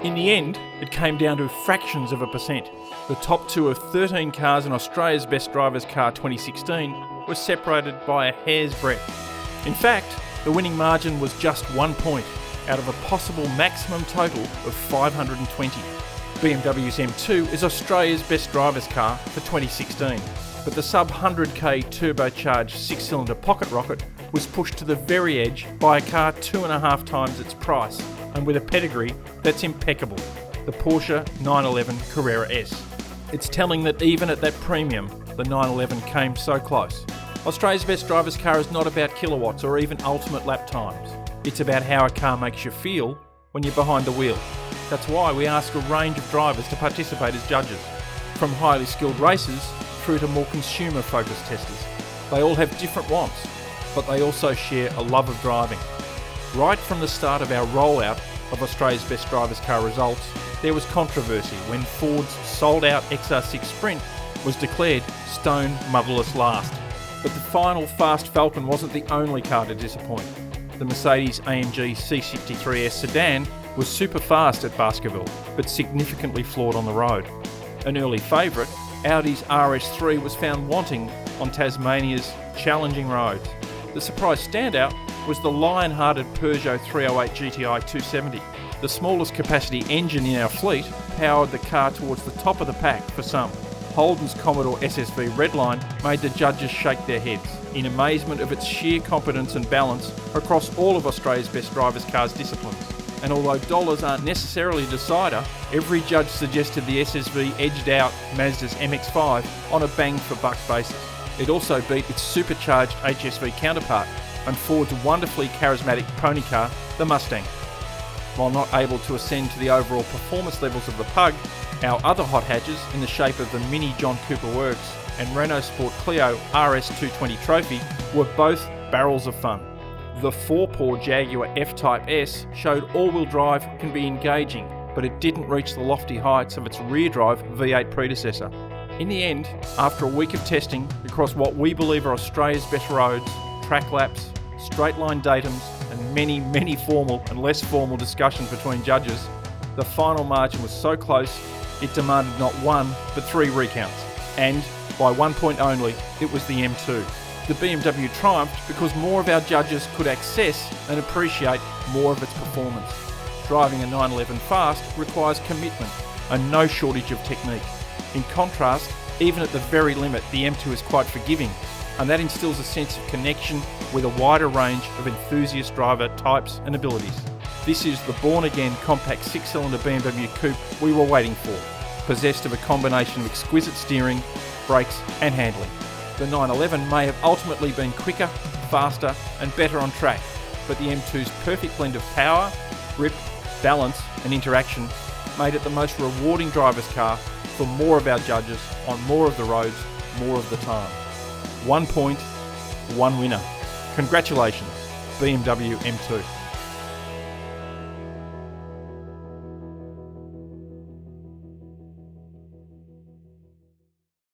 In the end, it came down to fractions of a percent. The top two of 13 cars in Australia's Best Drivers Car 2016 were separated by a hair's breadth. In fact, the winning margin was just 1 point out of a possible maximum total of 520. BMW's M2 is Australia's Best Drivers Car for 2016, but the sub-100k turbocharged 6-cylinder pocket rocket was pushed to the very edge by a car 2.5 times its price, and with a pedigree that's impeccable, the Porsche 911 Carrera S. It's telling that even at that premium, the 911 came so close. Australia's Best Drivers Car is not about kilowatts or even ultimate lap times. It's about how a car makes you feel when you're behind the wheel. That's why we ask a range of drivers to participate as judges, from highly skilled racers through to more consumer-focused testers. They all have different wants, but they also share a love of driving. Right from the start of our rollout of Australia's Best Drivers Car results, there was controversy when Ford's sold-out XR6 Sprint was declared stone motherless last. But the final Fast Falcon wasn't the only car to disappoint. The Mercedes-AMG C63S sedan was super fast at Baskerville, but significantly flawed on the road. An early favourite, Audi's RS3 was found wanting on Tasmania's challenging roads. The surprise standout was the lion-hearted Peugeot 308 GTI 270. The smallest capacity engine in our fleet powered the car towards the top of the pack for some. Holden's Commodore SSV Redline made the judges shake their heads in amazement of its sheer competence and balance across all of Australia's Best Drivers Cars disciplines. And although dollars aren't necessarily a decider, every judge suggested the SSV edged out Mazda's MX-5 on a bang-for-buck basis. It also beat its supercharged HSV counterpart and Ford's wonderfully charismatic pony car, the Mustang. While not able to ascend to the overall performance levels of the Pug, our other hot hatches in the shape of the Mini John Cooper Works and Renault Sport Clio RS220 Trophy were both barrels of fun. The 4-pore Jaguar F-Type S showed all-wheel drive can be engaging, but it didn't reach the lofty heights of its rear-drive V8 predecessor. In the end, after a week of testing across what we believe are Australia's best roads, track laps, straight-line datums, and many, many formal and less formal discussions between judges, the final margin was so close it demanded not one, but 3 recounts. And, by 1 point only, it was the M2. The BMW triumphed because more of our judges could access and appreciate more of its performance. Driving a 911 fast requires commitment and no shortage of technique. In contrast, even at the very limit, the M2 is quite forgiving, and that instills a sense of connection with a wider range of enthusiast driver types and abilities. This is the born-again compact 6-cylinder BMW coupe we were waiting for, possessed of a combination of exquisite steering, brakes and handling. The 911 may have ultimately been quicker, faster and better on track, but the M2's perfect blend of power, grip, balance and interaction made it the most rewarding driver's car for more of our judges on more of the roads, more of the time. 1 point, 1 winner. Congratulations, BMW M2.